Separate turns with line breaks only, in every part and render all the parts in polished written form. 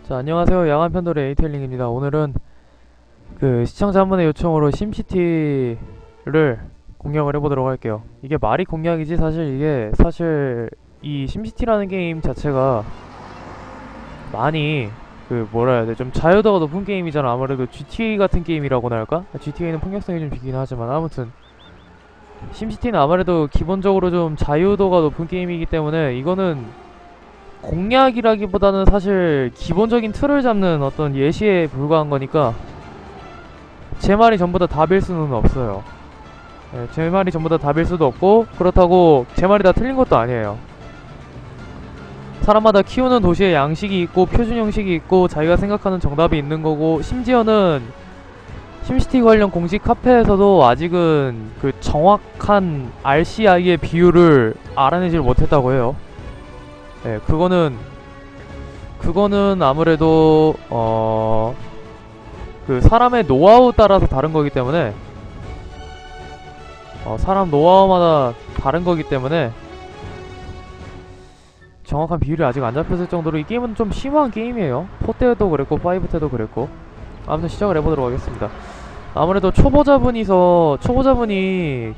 자, 안녕하세요. 야간 편돌의 에이텔링입니다. 오늘은 그 시청자 한 분의 요청으로 심시티를 공략을 해보도록 할게요. 이게 말이 공략이지 사실 이 심시티라는 게임 자체가 많이 그 뭐라 해야 돼, 좀 자유도가 높은 게임이잖아. 아무래도 GTA 같은 게임이라고나 할까? GTA는 폭력성이 좀 비긴 하지만 아무튼 심시티는 아무래도 기본적으로 좀 자유도가 높은 게임이기 때문에 이거는 공략이라기보다는 사실 기본적인 틀을 잡는 어떤 예시에 불과한 거니까 제 말이 전부 다 답일 수는 없어요. 네, 제 말이 전부 다 답일 수도 없고, 그렇다고 제 말이 다 틀린 것도 아니에요. 사람마다 키우는 도시의 양식이 있고 표준 형식이 있고 자기가 생각하는 정답이 있는 거고, 심지어는 심시티 관련 공식 카페에서도 아직은 그 정확한 RCI의 비율을 알아내질 못했다고 해요. 네, 그거는 아무래도 그 사람의 노하우 따라서 다른 거기 때문에 사람 노하우마다 다른 거기 때문에 정확한 비율이 아직 안 잡혔을 정도로 이 게임은 좀 심오한 게임이에요. 4 때도 그랬고 5 때도 그랬고. 아무튼 시작을 해보도록 하겠습니다. 아무래도 초보자분이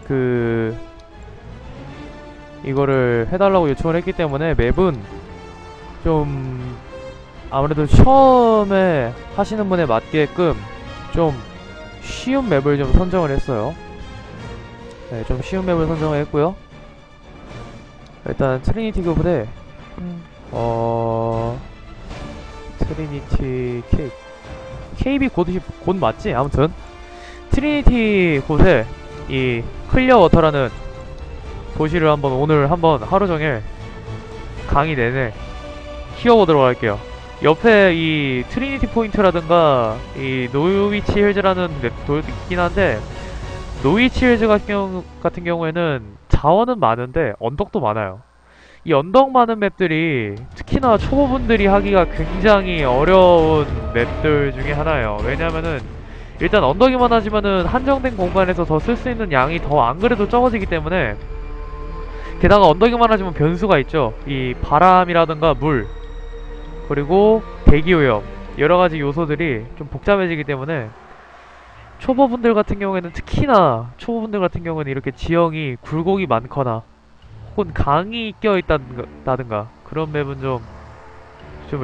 그 이거를 해달라고 요청을 했기 때문에 맵은 좀 아무래도 처음에 하시는 분에 맞게끔 좀 쉬운 맵을 좀 선정을 했어요. 네, 좀 쉬운 맵을 선정을 했고요. 일단 트리니티 그부대 트리니티 KB 곧 맞지? 아무튼 트리니티 곳에 이 클리어 워터라는 도시를 오늘 한번 하루종일 강의 내내 키워보도록 할게요. 옆에 이 트리니티 포인트라든가 이 노위치 힐즈라는 맵도 있긴 한데, 노위치 힐즈 같은 경우에는 자원은 많은데 언덕도 많아요. 이 언덕 많은 맵들이 특히나 초보분들이 하기가 굉장히 어려운 맵들 중에 하나예요. 왜냐면은 일단 언덕이 많아지면은 한정된 공간에서 더 쓸 수 있는 양이 더 안 그래도 적어지기 때문에, 게다가 언덕이 많아지면 변수가 있죠. 이 바람이라든가 물, 그리고 대기오염, 여러가지 요소들이 좀 복잡해지기 때문에 특히나 초보분들 같은 경우는 이렇게 지형이 굴곡이 많거나 혹은 강이 껴있다든가 그런 맵은 좀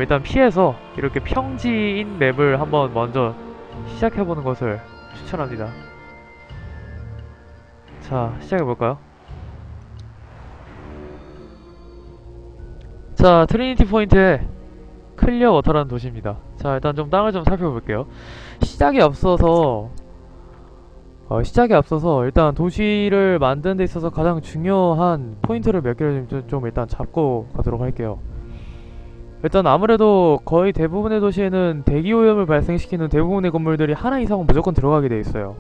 일단 피해서 이렇게 평지인 맵을 한번 먼저 시작해보는 것을 추천합니다. 자, 시작해볼까요? 자, 트리니티 포인트에 클리어 워터라는 도시입니다. 자, 일단 좀 땅을 좀 살펴볼게요. 시작에 앞서서 일단 도시를 만드는 데 있어서 가장 중요한 포인트를 몇 개를 좀 일단 잡고 가도록 할게요. 일단 아무래도 거의 대부분의 도시에는 대기오염을 발생시키는 대부분의 건물들이 하나 이상은 무조건 들어가게 돼 있어요.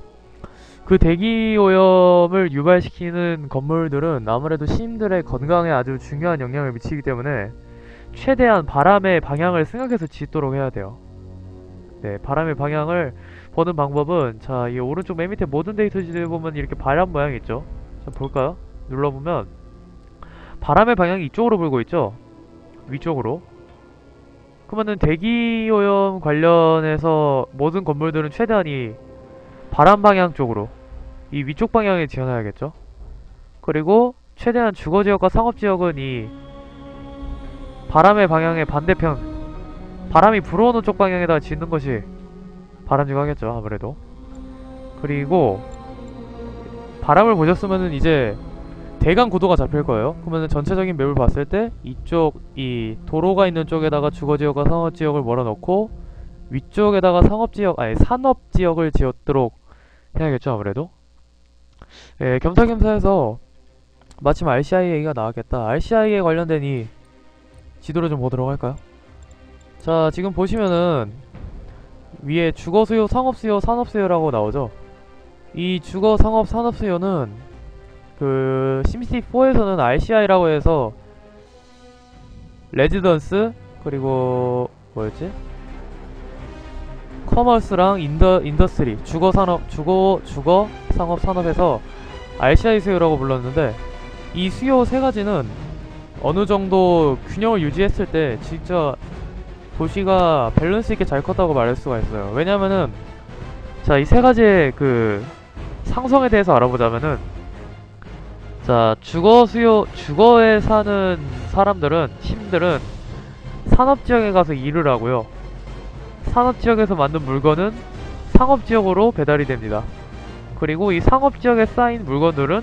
그 대기오염을 유발시키는 건물들은 아무래도 시민들의 건강에 아주 중요한 영향을 미치기 때문에 최대한 바람의 방향을 생각해서 짓도록 해야 돼요. 네, 바람의 방향을 보는 방법은, 자, 이 오른쪽 맨 밑에 모든 데이터지에 보면 이렇게 바람 모양이 있죠? 자, 볼까요? 눌러보면 바람의 방향이 이쪽으로 불고 있죠? 위쪽으로. 그러면은 대기오염 관련해서 모든 건물들은 최대한 이 바람 방향 쪽으로, 이 위쪽 방향에 지어놔야겠죠? 그리고 최대한 주거지역과 상업지역은 이 바람의 방향의 반대편, 바람이 불어오는 쪽 방향에다 짓는 것이 바람직하겠죠, 아무래도. 그리고 바람을 보셨으면은 이제 대강 구도가 잡힐 거예요. 그러면은 전체적인 맵을 봤을 때 이쪽, 이 도로가 있는 쪽에다가 주거지역과 상업지역을 몰아넣고 위쪽에다가 산업지역을 지었도록 해야겠죠, 아무래도. 예, 겸사겸사해서 마침 RCI 얘기가 나왔겠다. RCI에 관련된 이 지도를 좀 보도록 할까요? 자, 지금 보시면은 위에 주거수요, 상업수요, 산업수요라고 나오죠. 이 주거, 상업, 산업수요는 그 심시티4에서는 RCI라고 해서 레지던스, 그리고 뭐였지? 커머스랑 인더스트리, 주거, 상업, 산업에서 RCI 수요라고 불렀는데, 이 수요 세 가지는 어느 정도 균형을 유지했을 때 진짜 도시가 밸런스 있게 잘 컸다고 말할 수가 있어요. 왜냐면은 자, 이 세 가지의 그 상성에 대해서 알아보자면은, 자, 주거에 사는 사람들은, 심들은 산업지역에 가서 일을 하고요. 산업지역에서 만든 물건은 상업지역으로 배달이 됩니다. 그리고 이 상업지역에 쌓인 물건들은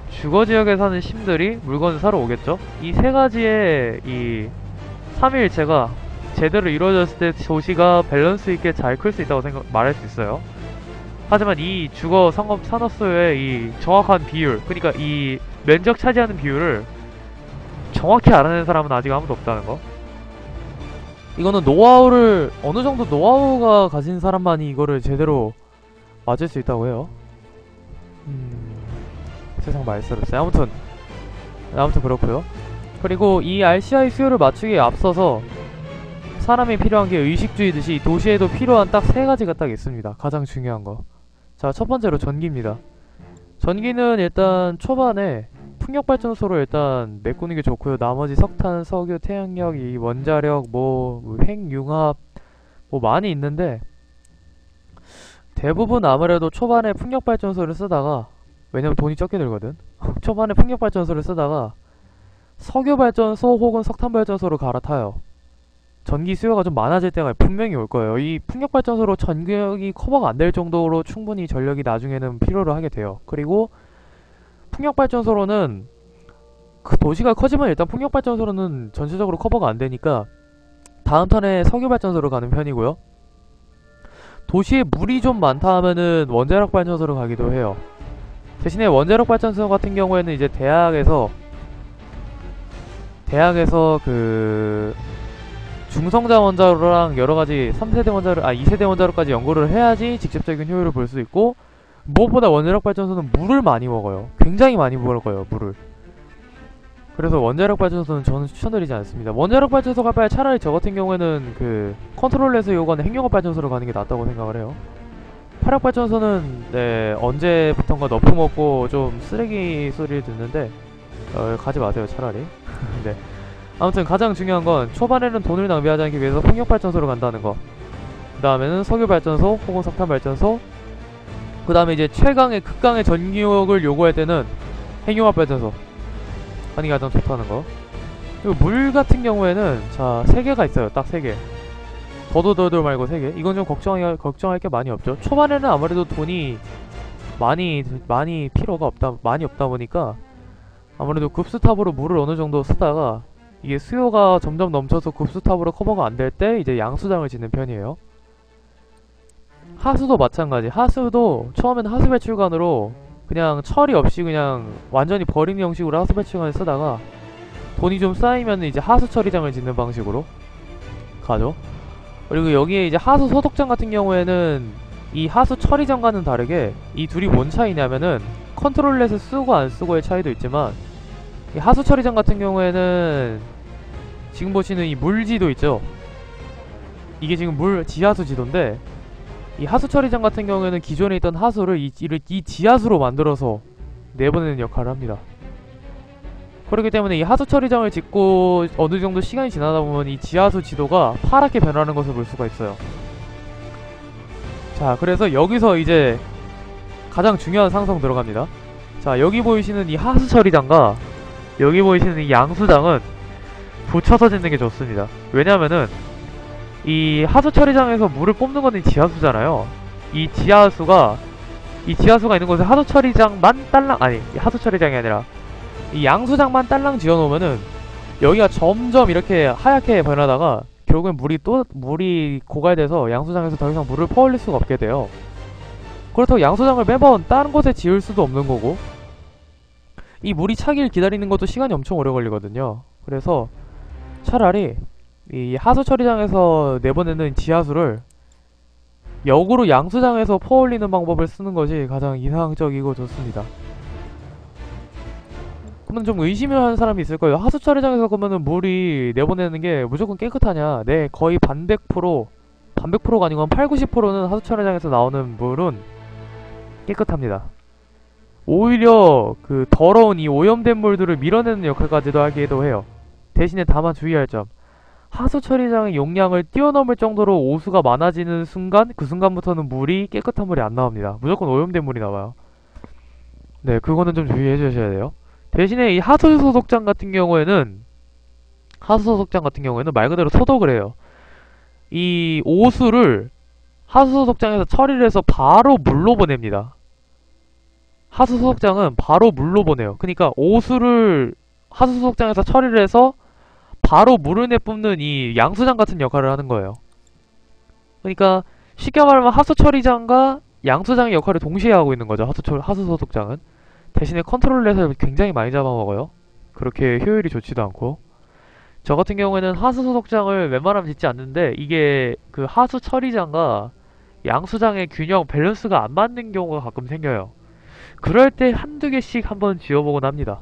주거지역에 사는 심들이 물건을 사러 오겠죠. 이 세 가지의 이 삼위일체가 제대로 이루어졌을 때 도시가 밸런스 있게 잘 클 수 있다고 말할 수 있어요. 하지만 이 주거 상업 산업소의 이 정확한 비율, 그러니까 이 면적 차지하는 비율을 정확히 알아내는 사람은 아직 아무도 없다는 거. 이거는 노하우를, 어느 정도 노하우가 가진 사람만이 이거를 제대로 맞을 수 있다고 해요. 세상 말씀을었어요. 아무튼 그렇고요. 그리고 이 RCI 수요를 맞추기에 앞서서 사람이 필요한 게 의식주의듯이 도시에도 필요한 딱 세 가지가 딱 있습니다. 가장 중요한 거. 자, 첫 번째로 전기입니다. 전기는 일단 초반에 풍력발전소로 일단 메꾸는 게 좋고요. 나머지 석탄, 석유, 태양력, 이 원자력, 핵융합 많이 있는데, 대부분 아무래도 초반에 풍력발전소를 쓰다가, 왜냐면 돈이 적게 들거든. 초반에 풍력발전소를 쓰다가 석유발전소 혹은 석탄발전소로 갈아타요. 전기 수요가 좀 많아질 때가 분명히 올 거예요. 이 풍력발전소로 전력이 커버가 안 될 정도로 충분히 전력이 나중에는 필요로 하게 돼요. 그리고 풍력발전소로는 그 도시가 커지면 일단 풍력발전소로는 전체적으로 커버가 안 되니까 다음 턴에 석유발전소로 가는 편이고요. 도시에 물이 좀 많다 하면은 원자력 발전소로 가기도 해요. 대신에 원자력 발전소 같은 경우에는 이제 대학에서 그 중성자 원자로랑 여러가지 3세대 원자로, 2세대 원자로까지 연구를 해야지 직접적인 효율을 볼 수 있고, 무엇보다 원자력 발전소는 물을 많이 먹어요. 굉장히 많이 먹어요, 물을. 그래서 원자력 발전소는 저는 추천드리지 않습니다. 원자력 발전소 갈 바에 차라리 저 같은 경우에는 그 컨트롤에서 요구하는 핵융합 발전소로 가는 게 낫다고 생각을 해요. 화력 발전소는 네, 언제부턴가 너프 먹고 좀 쓰레기 소리를 듣는데 가지 마세요, 차라리. 네. 아무튼 가장 중요한 건 초반에는 돈을 낭비하지 않기 위해서 풍력발전소로 간다는 거. 그 다음에는 석유발전소 혹은 석탄발전소. 그 다음에 이제 최강의 극강의 전기력을 요구할 때는 핵융합발전소 하는 게 가장 좋다는 거. 그리고 물 같은 경우에는 자 3개가 있어요. 딱 3개. 더더더더 말고 3개. 이건 좀 걱정할 게 많이 없죠. 초반에는 아무래도 돈이 많이 필요가 없다 보니까 아무래도 급수탑으로 물을 어느 정도 쓰다가 이게 수요가 점점 넘쳐서 급수탑으로 커버가 안 될 때 이제 양수장을 짓는 편이에요. 하수도 마찬가지. 하수도 처음에는 하수 배출관으로 그냥 처리 없이 그냥 완전히 버리는 형식으로 하수 배출관을 쓰다가 돈이 좀 쌓이면 이제 하수 처리장을 짓는 방식으로 가죠. 그리고 여기에 이제 하수 소독장 같은 경우에는 이 하수 처리장과는 다르게 이 둘이 뭔 차이냐면은 컨트롤렛을 쓰고 안 쓰고의 차이도 있지만, 이 하수 처리장 같은 경우에는 지금 보시는 이 물지도 있죠. 이게 지금 지하수 지도인데, 이 하수 처리장 같은 경우에는 기존에 있던 하수를 이 지하수로 만들어서 내보내는 역할을 합니다. 그렇기 때문에 이 하수 처리장을 짓고 어느 정도 시간이 지나다 보면 이 지하수 지도가 파랗게 변하는 것을 볼 수가 있어요. 자, 그래서 여기서 이제 가장 중요한 상성 들어갑니다. 자, 여기 보이시는 이 하수 처리장과 여기 보이시는 이 양수장은 붙여서 짓는 게 좋습니다. 왜냐면은 이 하수 처리장에서 물을 뽑는 거는 지하수잖아요. 이 지하수가 있는 곳에 하수 처리장만 하수 처리장이 아니라 이 양수장만 딸랑 지어놓으면은 여기가 점점 이렇게 하얗게 변하다가 결국엔 물이 고갈돼서 양수장에서 더 이상 물을 퍼올릴 수가 없게 돼요. 그렇다고 양수장을 매번 다른 곳에 지을 수도 없는 거고, 이 물이 차길 기다리는 것도 시간이 엄청 오래 걸리거든요. 그래서 차라리 이 하수 처리장에서 내보내는 지하수를 역으로 양수장에서 퍼올리는 방법을 쓰는 것이 가장 이상적이고 좋습니다. 그러면 좀 의심을 하는 사람이 있을 거예요. 하수 처리장에서 그러면은 물이 내보내는 게 무조건 깨끗하냐? 네, 거의 반백프로가 아니고 한 80-90%는 하수 처리장에서 나오는 물은 깨끗합니다. 오히려 그 더러운 이 오염된 물들을 밀어내는 역할까지도 하기도 해요. 대신에 다만 주의할 점, 하수 처리장의 용량을 뛰어넘을 정도로 오수가 많아지는 순간, 그 순간부터는 물이 깨끗한 물이 안 나옵니다. 무조건 오염된 물이 나와요. 네, 그거는 좀 주의해 주셔야 돼요. 대신에 이 하수소독장 같은 경우에는 말 그대로 소독을 해요. 이 오수를 하수소독장에서 처리를 해서 바로 물로 보냅니다. 하수소독장은 바로 물로 보내요. 그러니까 오수를 하수소독장에서 처리를 해서 바로 물을 내뿜는 이 양수장 같은 역할을 하는 거예요. 그러니까 쉽게 말하면 하수처리장과 양수장의 역할을 동시에 하고 있는 거죠. 하수소독장은. 대신에 컨트롤렛을 굉장히 많이 잡아먹어요. 그렇게 효율이 좋지도 않고. 저 같은 경우에는 하수소독장을 웬만하면 짓지 않는데, 이게 그 하수처리장과 양수장의 균형, 밸런스가 안 맞는 경우가 가끔 생겨요. 그럴 때 한두 개씩 한번 지어보곤 합니다.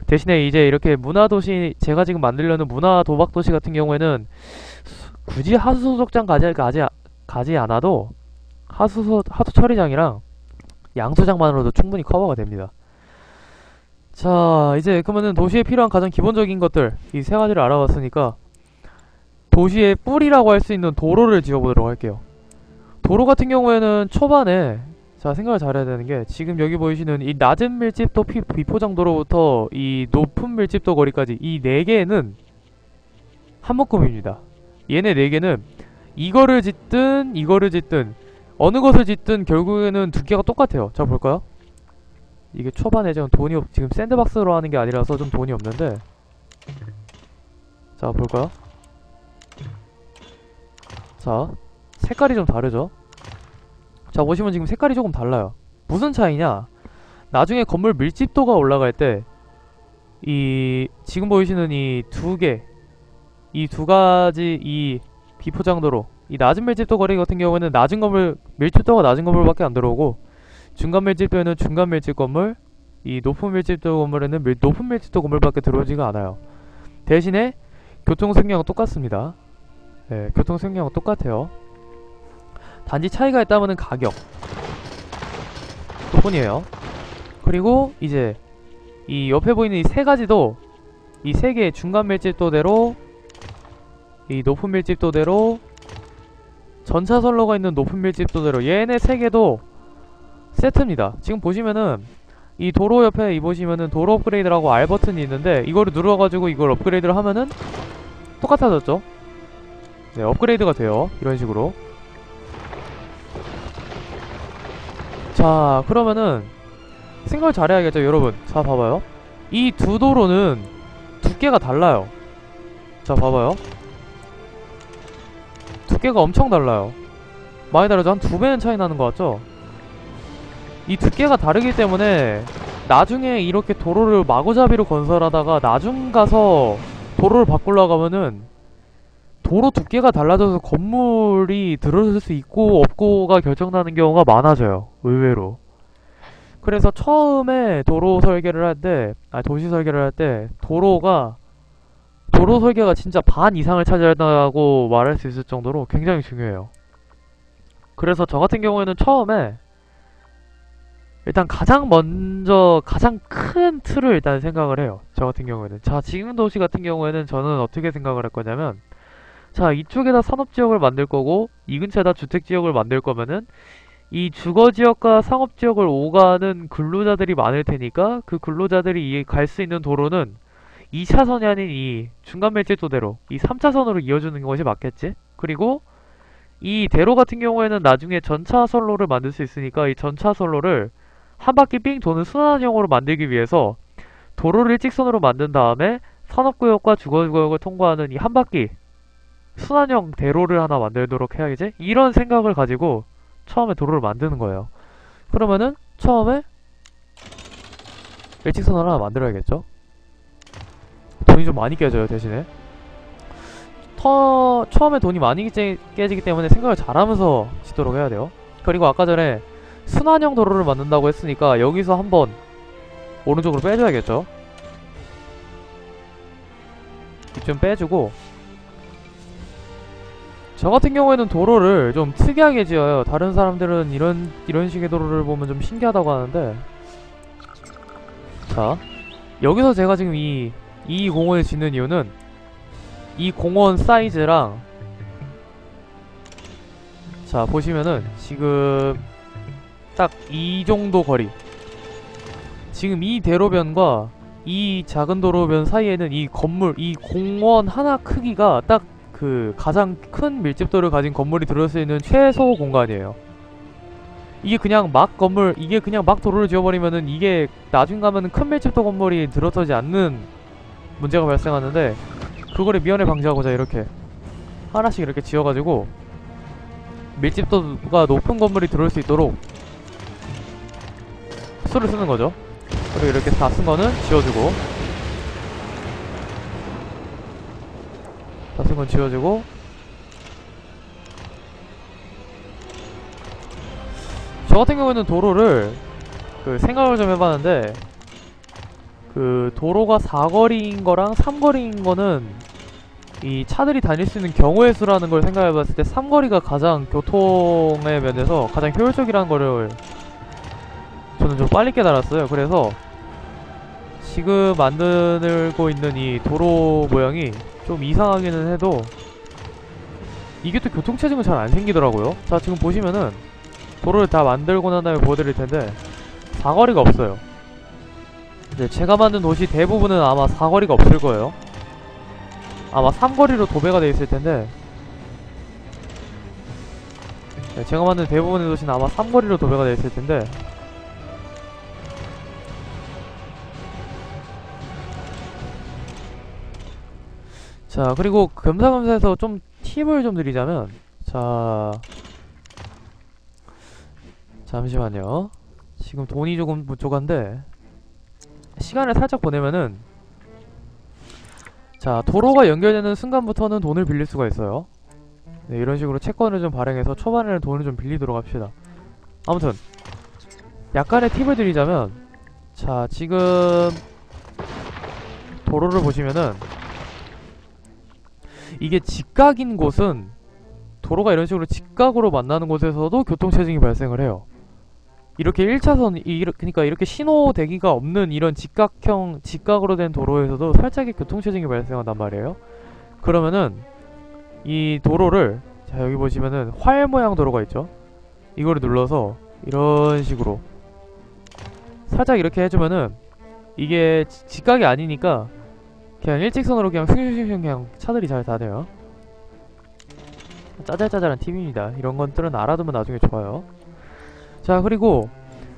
대신에 이제 이렇게 문화도시, 제가 지금 만들려는 문화도박도시 같은 경우에는 굳이 하수소독장 가지 않아도 하수처리장이랑 양수장만으로도 충분히 커버가 됩니다. 자, 이제 그러면은 도시에 필요한 가장 기본적인 것들, 이 세 가지를 알아봤으니까 도시의 뿌리라고 할 수 있는 도로를 지어보도록 할게요. 도로 같은 경우에는 초반에, 자, 생각을 잘해야 되는 게, 지금 여기 보이시는 이 낮은 밀집도 비포장도로부터 이 높은 밀집도 거리까지 이 4개는 한 묶음입니다. 얘네 4개는 이거를 짓든 어느 것을 짓든 결국에는 두께가 똑같아요. 자, 볼까요? 이게 초반에 지금 샌드박스로 하는 게 아니라서 좀 돈이 없는데, 자, 볼까요? 자, 색깔이 좀 다르죠? 자, 보시면 지금 색깔이 조금 달라요. 무슨 차이냐? 나중에 건물 밀집도가 올라갈 때 지금 보이시는 이 두 가지 이 비포장도로, 이 낮은 밀집도 거리 같은 경우에는 밀집도가 낮은 건물밖에 안 들어오고, 중간 밀집도에는 중간 밀집 건물, 이 높은 밀집도 건물에는 높은 밀집도 건물밖에 들어오지가 않아요. 대신에 교통수행량은 똑같습니다. 네, 교통수행량은 똑같아요. 단지 차이가 있다면은 가격 또 뿐이에요. 그리고 이제 이 옆에 보이는 이 세 가지도, 이 세 개의 중간 밀집도대로, 이 높은 밀집도대로, 전차선로가 있는 높은 밀집도대로, 얘네 세 개도 세트입니다. 지금 보시면은 이 도로 옆에 보시면은 도로 업그레이드라고 R 버튼이 있는데, 이거를 눌러가지고 이걸 업그레이드를 하면은 똑같아졌죠? 네, 업그레이드가 돼요. 이런 식으로. 자, 그러면은 생각을 잘해야겠죠, 여러분. 자, 봐봐요. 이 두 도로는 두께가 달라요. 자, 봐봐요. 두께가 엄청 달라요. 많이 다르죠? 한 2배는 차이 나는 것 같죠? 이 두께가 다르기 때문에 나중에 이렇게 도로를 마구잡이로 건설하다가 나중 가서 도로를 바꾸려고 하면은 도로 두께가 달라져서 건물이 들어설 수 있고 없고가 결정나는 경우가 많아져요. 의외로. 그래서 처음에 도로 설계를 할 때, 도시 설계를 할 때 도로 설계가 진짜 반 이상을 차지한다고 말할 수 있을 정도로 굉장히 중요해요. 그래서 저 같은 경우에는 처음에 일단 가장 큰 틀을 일단 생각을 해요. 저 같은 경우에는. 자, 지금 도시 같은 경우에는 저는 어떻게 생각을 할 거냐면, 자, 이쪽에다 산업지역을 만들 거고 이 근처에다 주택지역을 만들 거면은 이 주거지역과 상업지역을 오가는 근로자들이 많을 테니까 그 근로자들이 갈 수 있는 도로는 2차선이 아닌 이 중간 밀집도대로 이 3차선으로 이어주는 것이 맞겠지? 그리고 이 대로 같은 경우에는 나중에 전차선로를 만들 수 있으니까 이 전차선로를 한 바퀴 삥 도는 순환형으로 만들기 위해서 도로를 일직선으로 만든 다음에 산업구역과 주거구역을 통과하는 이 한 바퀴 순환형 대로를 하나 만들도록 해야겠지? 이런 생각을 가지고 처음에 도로를 만드는 거예요. 그러면은 처음에 일직선을 하나 만들어야겠죠? 돈이 좀 많이 깨져요, 대신에. 처음에 돈이 많이 깨지기 때문에 생각을 잘하면서 짓도록 해야 돼요. 그리고 아까 전에 순환형 도로를 만든다고 했으니까 여기서 한번 오른쪽으로 빼줘야겠죠? 이쯤 빼주고, 저 같은 경우에는 도로를 좀 특이하게 지어요. 다른 사람들은 이런 식의 도로를 보면 좀 신기하다고 하는데, 자, 여기서 제가 지금 이 공원을 짓는 이유는 이 공원 사이즈랑, 자 보시면은 지금 딱 이 정도 거리, 지금 이 대로변과 이 작은 도로변 사이에는 이 건물, 이 공원 하나 크기가 딱 그 가장 큰 밀집도를 가진 건물이 들어올 수 있는 최소 공간이에요. 이게 그냥 막 건물, 이게 그냥 막 도로를 지어버리면은 이게 나중 가면은 큰 밀집도 건물이 들어서지 않는 문제가 발생하는데, 그거를 미연에 방지하고자 이렇게 하나씩 이렇게 지어가지고 밀집도가 높은 건물이 들어올 수 있도록 수를 쓰는 거죠. 그리고 이렇게 다 쓴 거는 지워주고, 다 쓴 건 지워주고, 저 같은 경우에는 도로를 생각을 좀 해봤는데, 그 도로가 4거리인 거랑 3거리인 거는 이 차들이 다닐 수 있는 경우의 수라는 걸 생각해봤을 때 3거리가 가장 교통의 면에서 가장 효율적이라는 거를 저는 좀 빨리 깨달았어요. 그래서 지금 만들고 있는 이 도로 모양이 좀 이상하기는 해도 이게 또 교통체증은 잘 안 생기더라고요. 자 지금 보시면은 도로를 다 만들고 난 다음에 보여드릴 텐데 사거리가 없어요. 네, 제가 만든 도시 대부분은 아마 사거리가 없을 거예요. 아마 3거리로 도배가 돼 있을 텐데, 네, 제가 만든 대부분의 도시는 아마 3거리로 도배가 돼 있을 텐데, 자 그리고 겸사겸사해서 좀 팁을 좀 드리자면, 자 잠시만요. 지금 돈이 조금 부족한데 시간을 살짝 보내면은, 자 도로가 연결되는 순간부터는 돈을 빌릴 수가 있어요. 네, 이런 식으로 채권을 좀 발행해서 초반에는 돈을 좀 빌리도록 합시다. 아무튼 약간의 팁을 드리자면, 자 지금 도로를 보시면은 이게 직각인 곳은, 도로가 이런 식으로 직각으로 만나는 곳에서도 교통체증이 발생을 해요. 이렇게 1차선, 그러니까 이렇게 신호 대기가 없는 이런 직각형, 직각으로 된 도로에서도 살짝의 교통체증이 발생한단 말이에요. 그러면은 이 도로를, 자 여기 보시면은 활 모양 도로가 있죠. 이거를 눌러서 이런 식으로 살짝 이렇게 해주면은 이게 직각이 아니니까 그냥 일직선으로 그냥 휘휘휘 그냥 차들이 잘 다녀요. 짜잘짜잘한 팁입니다. 이런 것들은 알아두면 나중에 좋아요. 자 그리고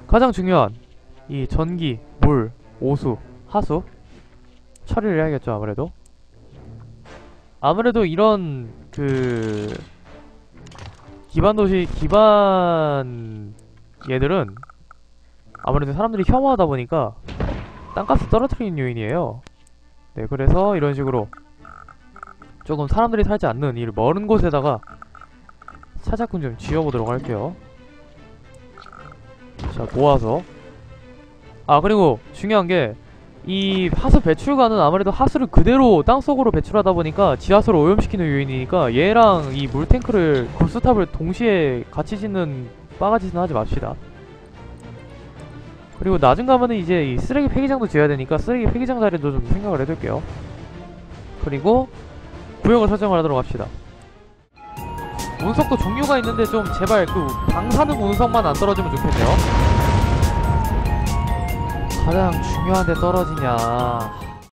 가장 중요한 이 전기, 물, 오수, 하수 처리를 해야겠죠. 아무래도 이런 기반도시, 기반 얘들은 아무래도 사람들이 혐오하다 보니까 땅값을 떨어뜨리는 요인이에요. 네, 그래서 이런 식으로 조금 사람들이 살지 않는 이 먼 곳에다가 차자꾼 좀 지어보도록 할게요. 자 모아서, 그리고 중요한게 이 하수 배출관은 아무래도 하수를 그대로 땅속으로 배출하다 보니까 지하수를 오염시키는 요인이니까 얘랑 이 물탱크를, 구스탑을 동시에 같이 짓는 빠가짓은 하지 맙시다. 그리고 나중 가면은 이제 이 쓰레기 폐기장도 지어야 되니까 쓰레기 폐기장 자리도 좀 생각을 해둘게요. 그리고 구역을 설정을 하도록 합시다. 운석도 종류가 있는데 좀 제발 방사능 운석만 안 떨어지면 좋겠네요. 가장 중요한 데 떨어지냐.